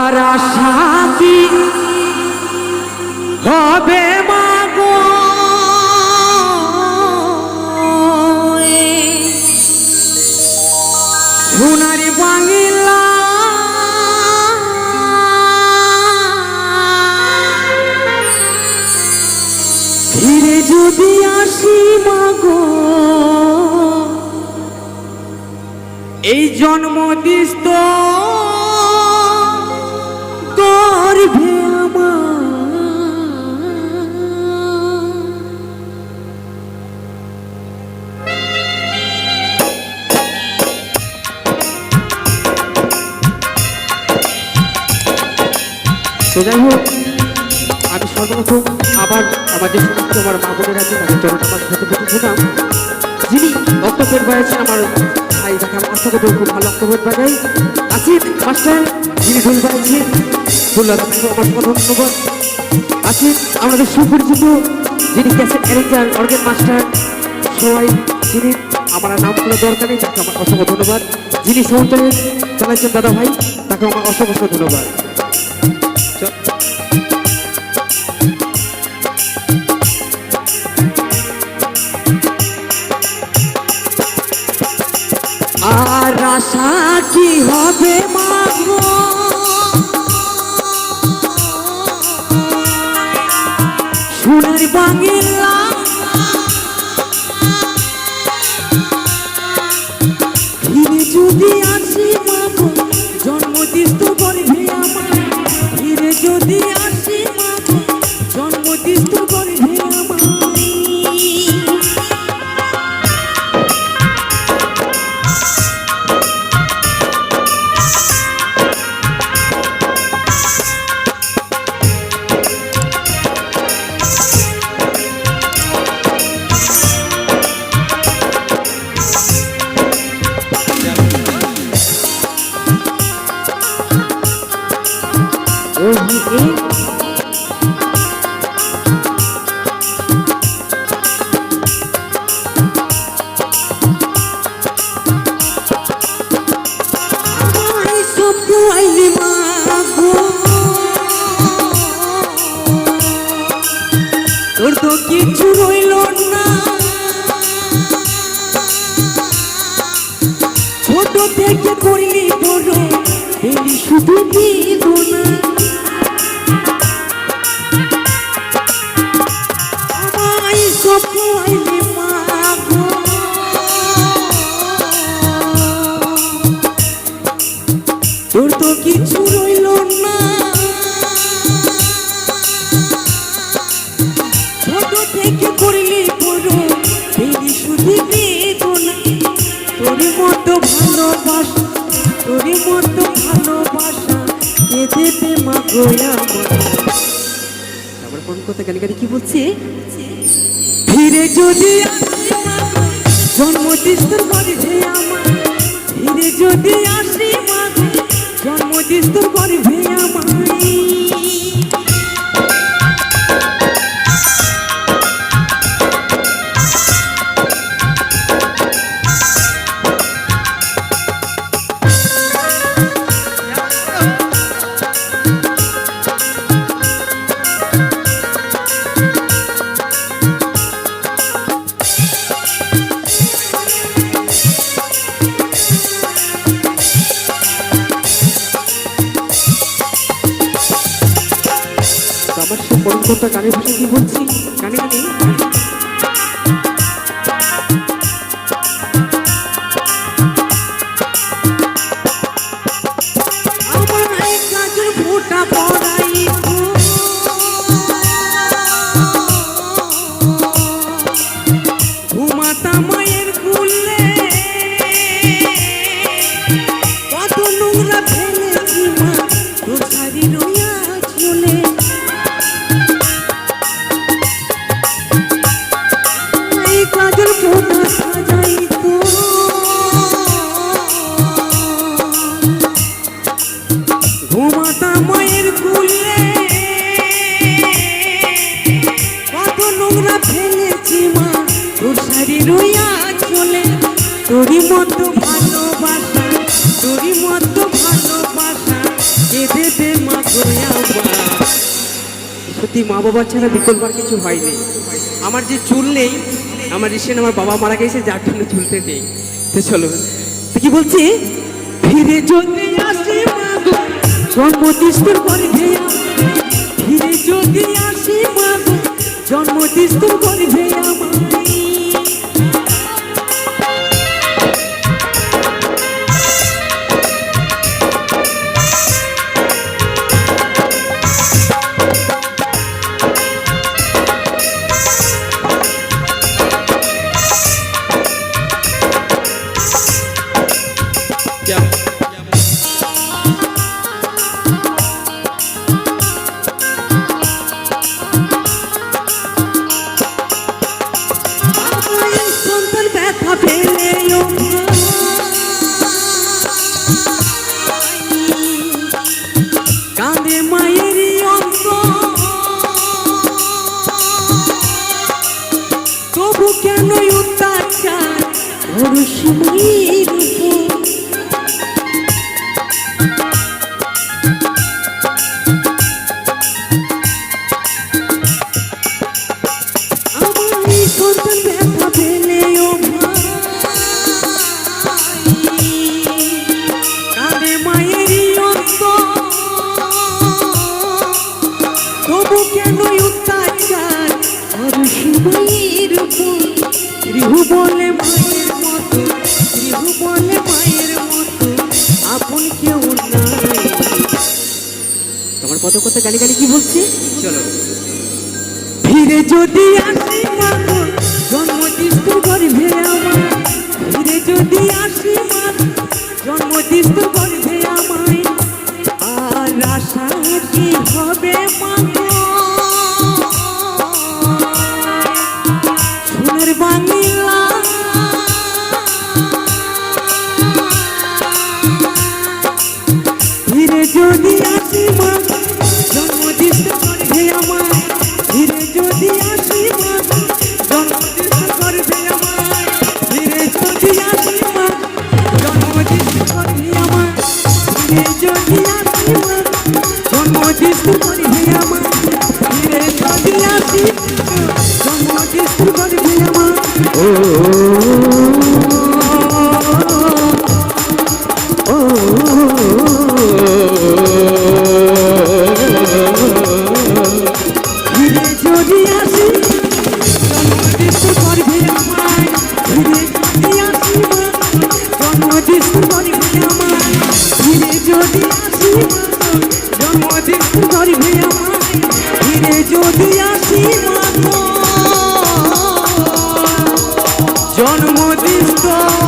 আর আশা কি হবে মাগো সোনার বাংলা ফিরে যদি আসি মাগো এই জন্ম দিস তো গর্ভে যাই হোক আমি সর্বপ্রথম আবার আমাদের আমার মা বোনের আছেন তাদের জন্য আমার সাথে প্রতিদিন যিনি বক্তব্যের বয়েছেন আমার ভাই যাকে আমার আশা করতে খুব ভালো বক্তব্য বাজাই আসিফ মাস্টার যিনি ঢোল বাজাচ্ছেন ধন্যবাদ আপনাকে আমার কথা ধন্যবাদ আসিফ আমাদের সুপরিচিত যিনি ক্যাসেট অ্যারেঞ্জার অর্গেন মাস্টার সবাই যিনি আমার নাম করার দরকার নেই তাকে আমার অসংখ্য ধন্যবাদ যিনি সঞ্চালন চালাচ্ছেন দাদা ভাই তাকে আমার অসংখ্য ধন্যবাদ আর আশা কি হবে মাগো সোনার বাংলা ফিরে যদি আসি মাগো জন্মদিন তো গর্ভে আমার ফিরে যদি আসি মাগো জন্মদিন তো গর্ভে আমার তোর তো কিছু রইল না ছোট থেকে করলি বড় এই শুধু দিব না আমায় স্বপ্ন আইলে মাগো তোর তো কিছু রইল না থেকে করলি বড় এই শুধু বেদনা তোর মতো ভালোবাসা তোর মতো ভালোবাসা কেঁদেতে মাগো আমার কোন কথা গালি গালি কি বলছে ফিরে যদি জন্মদিন তোর গর্ভে আমার ফিরে যদি আসি মাগো জন্মদিন তোর গর্ভে আমার আমার সে পরম্পরা গানের ভাষা কি বলছি গানে গানে আমার এক গাছের ফোঁটা পড়াই ঘুমাতা মায়ের কুলে কত নোংরা ফেলেছি মা তোর শাড়ি রইয়া চলে কাজল ফোঁটা সাজাইতো ঘুমাতা মায়ের কুলে কত নোংরা ফেলেছি মা তোর শাড়ি রইয়া চলে তোরই মতো ভালোবাসা তোরই মতো ভালোবাসা কেঁদে গো আমার। সত্যি মা বাবা ছাড়া বিকল্প আর কিছু হয়নি। আমার যে চুল নেই, আমার রিসেন্ট আমার বাবা মারা গেছে, যার জন্য চুলটা নেই। তো চলো, তো কি বলছি, ফিরে যদি আসি মা গো জন্মদিস্তর গর্ভে আমার, ফিরে যদি আসি মা গো জন্মদিস্তর গর্ভে আমার। সন্তান ব্যথা পেলেও কাঁদে মায়েরই অন্ত, তবু কেন অত্যাচার অরুষিনীর উপর। সন্তান ব্যথা পেলেও কাঁদে মায়েরই অন্ত, তবু কেন অত্যাচার অরুষিনীর উপর। রিহু বলে মায়ের মতো, রিহু বলে মায়ের মতো আপন কেউ নাই। তোমার কত কত গালি গালি কি বলছে, চলো। ফিরে যদি আসি মা গো জন্মদিস্তর গর্ভে আমার, ফিরে যদি আসি মা জন্মদিস্তর গর্ভে আমায়। আর আশা কি হবে মা গো সোনার বাংলা, ফিরে যদি আসি মা জন্মদিস্তর গর্ভে আমায়, ফিরে যদি আসি মা জন্মদিস্তর গর্ভে আমায়, ফিরে যদি আসি মা জন্মদিস্তর গর্ভে আমায়, ফিরে যদি আসি মা জন্মদিস্তর গর্ভে আমায়, ফিরে যদি আসি জন্মদিস্তর গর্ভে আমায়। ও যদি আসি জন্মদিস্তর গর্ভে আমায়, ফিরে যদি আসি মা জন্মদিস্তর গর্ভে আমায়, ফিরে যদি আসি মা জন্মদিস্তর গর্ভে আমায়, ফিরে যদি আসি মা জন্মদিস্তর